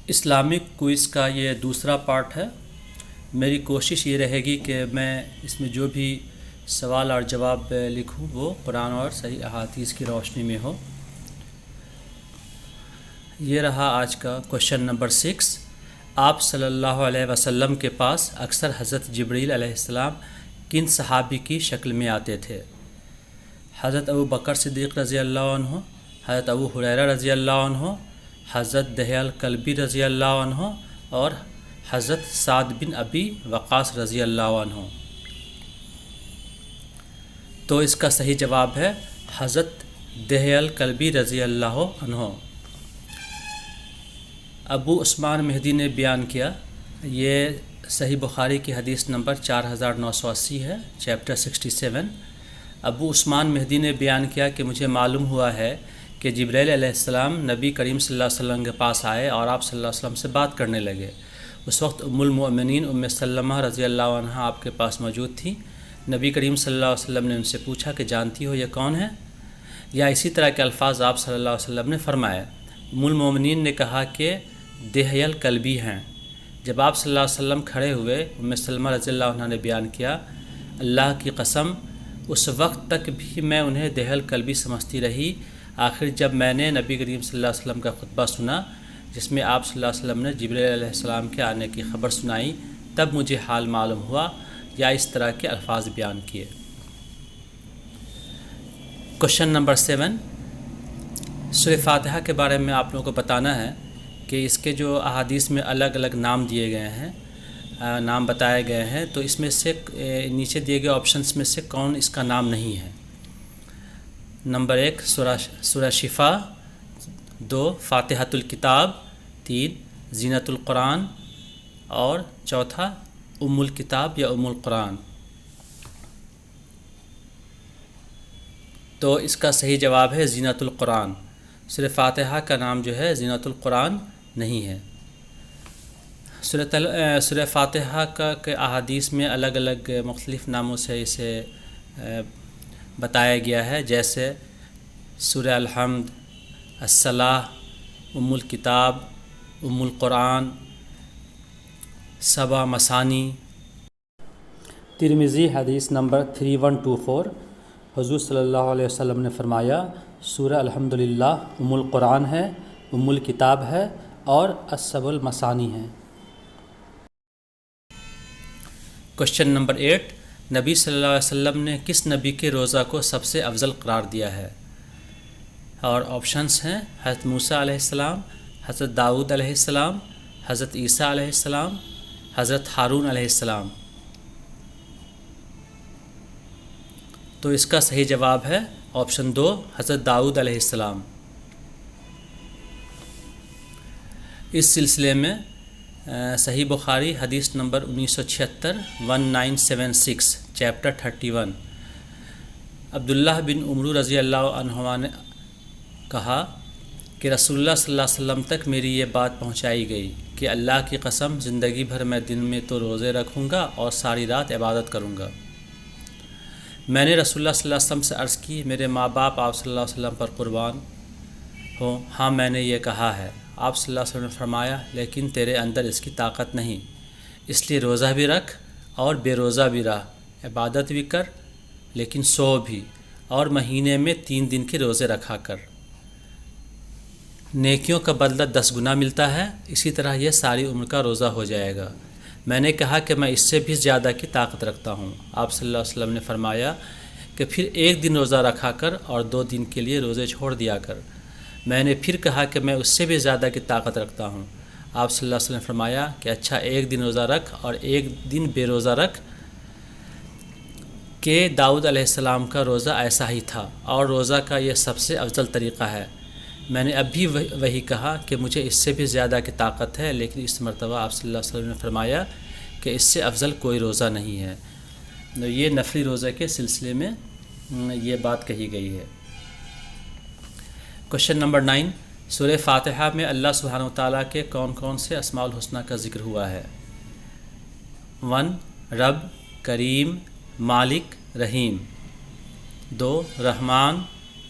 Islamic quiz کا یہ دوسرا پارٹ ہے۔ میری کوشش یہ رہے گی کہ میں اس میں جو بھی سوال اور جواب لکھوں وہ قرآن اور صحیح احادیث کی روشنی میں ہو۔ یہ رہا آج کا کوشچن نمبر 6۔ آپ صلی اللہ علیہ وسلم کے پاس اکثر حضرت جبرائیل علیہ السلام کن صحابی کی شکل میں آتے تھے؟ حضرت ابو بکر صدیق رضی اللہ عنہ، حضرت ابو ہریرہ رضی اللہ عنہ، حضرت دحیہ کلبی رضی اللہ عنہ اور حضرت سعد بن ابی وقاص رضی اللہ عنہ۔ تو اس کا صحیح جواب ہے حضرت دحیہ کلبی رضی اللہ عنہ۔ ابو عثمان مہدی نے بیان کیا، یہ صحیح بخاری کی حدیث نمبر 4980 ہے، چیپٹر 67۔ ابو عثمان مہدی نے بیان کیا کہ مجھے معلوم ہوا ہے کہ جبرائیل علیہ السلام نبی کریم صلی اللہ علیہ وسلم کے پاس آئے اور آپ صلی اللہ علیہ وسلم سے بات کرنے لگے۔ اس وقت ام المؤمنین ام سلمہ رضی اللہ عنہا آپ کے پاس موجود تھیں۔ نبی کریم صلی اللہ علیہ وسلم نے ان سے پوچھا کہ جانتی ہو یہ کون ہے؟ یا اسی طرح کے الفاظ آپ صلی اللہ علیہ وسلم نے فرمائے۔ ام المؤمنین نے کہا کہ دحیہ کلبی ہیں۔ جب آپ صلی اللہ علیہ وسلم کھڑے ہوئے، ام سلمہ رضی اللہ عنہ نے بیان کیا، اللہ کی قسم اس وقت تک بھی میں انہیں دحیہ کلبی سمجھتی رہی۔ آخر جب میں نے نبی کریم صلی اللہ علیہ وسلم کا خطبہ سنا جس میں آپ صلی اللہ علیہ وسلم نے جبرائیل علیہ السلام کے آنے کی خبر سنائی، تب مجھے حال معلوم ہوا، یا اس طرح کے الفاظ بیان کیے۔ Question number 7۔ سورہ فاتحہ کے بارے میں آپ لوگوں کو بتانا ہے کہ اس کے جو احادیث میں الگ الگ نام دیے گئے ہیں، نام بتائے گئے ہیں، تو اس میں سے نیچے دیے گئے آپشنس میں سے کون اس کا نام نہیں ہے؟ نمبر 1 سورہ شفا، 2 فاتحۃ الکتاب، 3 زینت القرآن اور چوتھا ام الکتاب یا ام القرآن۔ تو اس کا صحیح جواب ہے زینت القرآن۔ سورہ فاتحہ کا نام جو ہے زینت القرآن نہیں ہے۔ سورہ فاتحہ کے احادیث میں الگ الگ مختلف ناموں سے اسے بتایا گیا ہے، جیسے سورہ الحمد، الصلاح، ام الکتاب، ام القرآن، سبع مثانی۔ ترمذی حدیث نمبر 3124، حضور صلی اللہ علیہ وسلم نے فرمایا سورہ الحمدللہ ام القرآن ہے، ام الکتاب ہے اور السبع المثانی ہے۔ Question number 8۔ نبی صلی اللہ علیہ وسلم نے کس نبی کے روزہ کو سب سے افضل قرار دیا ہے؟ اور آپشنس ہیں حضرت موسیٰ علیہ السلام، حضرت داؤد علیہ السلام، حضرت عیسیٰ علیہ السلام، حضرت ہارون علیہ السلام۔ تو اس کا صحیح جواب ہے آپشن 2 حضرت داؤد علیہ السلام۔ اس سلسلے میں صحیح بخاری حدیث نمبر 1976 1976 چیپٹر 31۔ عبداللہ بن عمرو رضی اللہ عنہ نے کہا کہ رسول اللہ صلی اللہ علیہ وسلم تک میری یہ بات پہنچائی گئی کہ اللہ کی قسم زندگی بھر میں دن میں تو روزے رکھوں گا اور ساری رات عبادت کروں گا۔ میں نے رسول اللہ صلی اللہ علیہ وسلم سے عرض کی میرے ماں باپ آپ صلی اللہ علیہ وسلم پر قربان ہوں۔ ہاں میں نے یہ کہا ہے۔ آپ صلی اللہ علیہ وسلم نے فرمایا لیکن تیرے اندر اس کی طاقت نہیں، اس لیے روزہ بھی رکھ اور بے روزہ بھی رہ، عبادت بھی کر لیکن سو بھی، اور مہینے میں 3 دن کے روزے رکھا کر، نیکیوں کا بدلہ 10 گنا ملتا ہے، اسی طرح یہ ساری عمر کا روزہ ہو جائے گا۔ میں نے کہا کہ میں اس سے بھی زیادہ کی طاقت رکھتا ہوں۔ آپ صلی اللہ علیہ وسلم نے فرمایا کہ پھر 1 دن روزہ رکھا کر اور 2 دن کے لیے روزے چھوڑ دیا کر۔ میں نے پھر کہا کہ میں اس سے بھی زیادہ کی طاقت رکھتا ہوں۔ آپ صلی اللہ علیہ وسلم نے فرمایا کہ اچھا 1 دن روزہ رکھ اور 1 دن بے روزہ رکھ، کہ داؤد علیہ السلام کا روزہ ایسا ہی تھا اور روزہ کا یہ سب سے افضل طریقہ ہے۔ میں نے اب بھی وہی کہا کہ مجھے اس سے بھی زیادہ کی طاقت ہے، لیکن اس مرتبہ آپ صلی اللہ علیہ وسلم نے فرمایا کہ اس سے افضل کوئی روزہ نہیں ہے۔ یہ نفلی روزہ کے سلسلے میں یہ بات کہی گئی ہے۔ Question number 9۔ سورہ فاتحہ میں اللہ سبحانہ وتعالیٰ کے کون کون سے اسماء الحسنہ کا ذکر ہوا ہے؟ 1 رب، کریم، مالک، رحیم، 2 رحمان،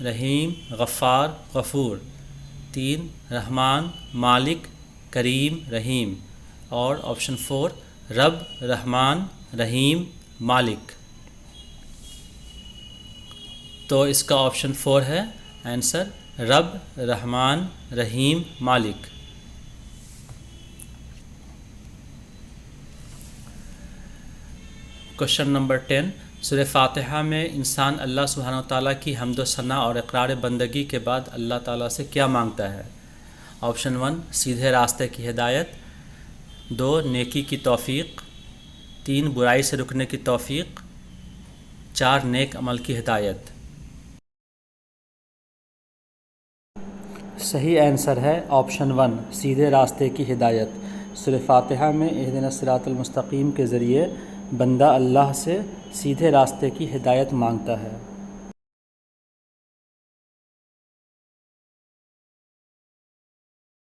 رحیم، غفار، غفور، 3 رحمان، مالک، کریم رحیم، اور آپشن 4 رب رحمان رحیم مالک۔ تو اس کا آپشن 4 ہے آنسر رب رحمان رحیم مالک۔ کوشچن نمبر 10، سورہ فاتحہ میں انسان اللہ سبحانہ وتعالیٰ کی حمد و ثناء اور اقرار بندگی کے بعد اللہ تعالیٰ سے کیا مانگتا ہے؟ آپشن 1 سیدھے راستے کی ہدایت، 2 نیکی کی توفیق، 3 برائی سے رکنے کی توفیق، 4 نیک عمل کی ہدایت۔ صحیح آنسر ہے آپشن 1 سیدھے راستے کی ہدایت۔ سورہ فاتحہ میں اہدنا الصراط المستقیم کے ذریعے بندہ اللہ سے سیدھے راستے کی ہدایت مانگتا ہے۔